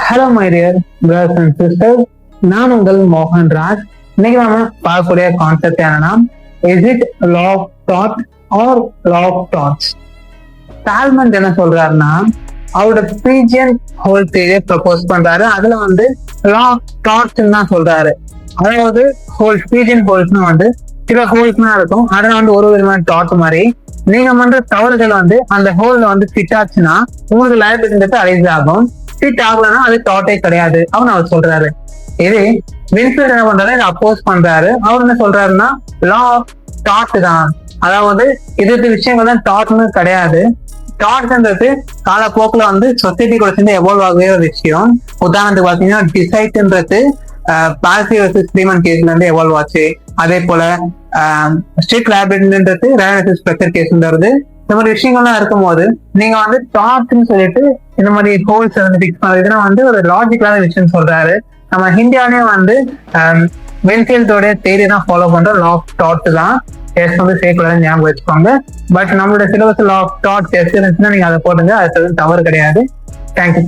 Hello my dear brothers and sisters, நான் உங்கள் மோகன் ராஜ். இன்னைக்கு நாம பார்க்கக்கூடிய கான்செப்ட் என்னன்னா, is it law of thought or law of thoughts? Salmon என்ன சொல்றாருன்னா, அவரோட பீஜியன் ஹோல் தியரியை ப்ரப்போஸ் பண்றாரு. அதுல வந்து லா ஆஃப் தாட்ஸ் தான் சொல்றாரு. அதாவது ஹோல் பீஜியன் ஹோல்ஸ்னு வந்து சில ஹோல்ஸ் தான் இருக்கும். அதுல வந்து ஒரு விதமான தாட் மாதிரி நீங்க பண்ற தவறுகள் வந்து அந்த ஹோல்ல வந்து ஃபிட் ஆச்சுன்னா உங்களுக்கு லைபிலிட்டி அரைஸ் ஆகும். ஃபிட் ஆகலன்னா அது தாட்டே கிடையாது அவன் அவர் சொல்றாரு. இது வின்ஃபீல்ட் என்ன பண்றாரு, இதை அப்போஸ் பண்றாரு. அவர் என்ன சொல்றாருன்னா, லா ஆஃப் தாட் தான், அதாவது இது விஷயங்கள் தான் தாட்னு கிடையாது. தாட்ன்றது காலப்போக்கில் வந்து சொசைட்டி கூட சேர்ந்து எவால்வ் ஆகவே ஒரு விஷயம். உதாரணத்துக்கு பாத்தீங்கன்னா, டிசைட்ன்றது பாலிசி வர்சஸ் ஃப்ரீமன் கேஸ்ல இருந்து எவால்வ் ஆச்சு. அதே போல ஸ்ட்ரிக்ட் லைபிலிட்டின்றது ரேனசிஸ் ஸ்ட்ரக்சர் கேஸ்ன்றது. இந்த மாதிரி விஷயங்கள்லாம் இருக்கும்போது நீங்க வந்து தாட்ஸ்ன்னு சொல்லிட்டு இந்த மாதிரி ஹோல்ஸ் வந்து பிக்ஸ் பண்றதுன்னா வந்து ஒரு லாஜிக்கலான விஷயம் சொல்றாரு. நம்ம இந்தியாவிலேயே வந்து வின்ஃபீல்டோட தேரி தான் ஃபாலோ பண்ற லா ஆஃப் தாட் தான். டெஸ்ட் வந்து சேர்க்கக்கூடாது, ஞாபகம் வச்சுக்கோங்க. பட் நம்மளோட syllabus law of thought test இருந்துச்சுன்னா நீங்க அதை போடுங்க, அது தவறு கிடையாது. தேங்க்யூ.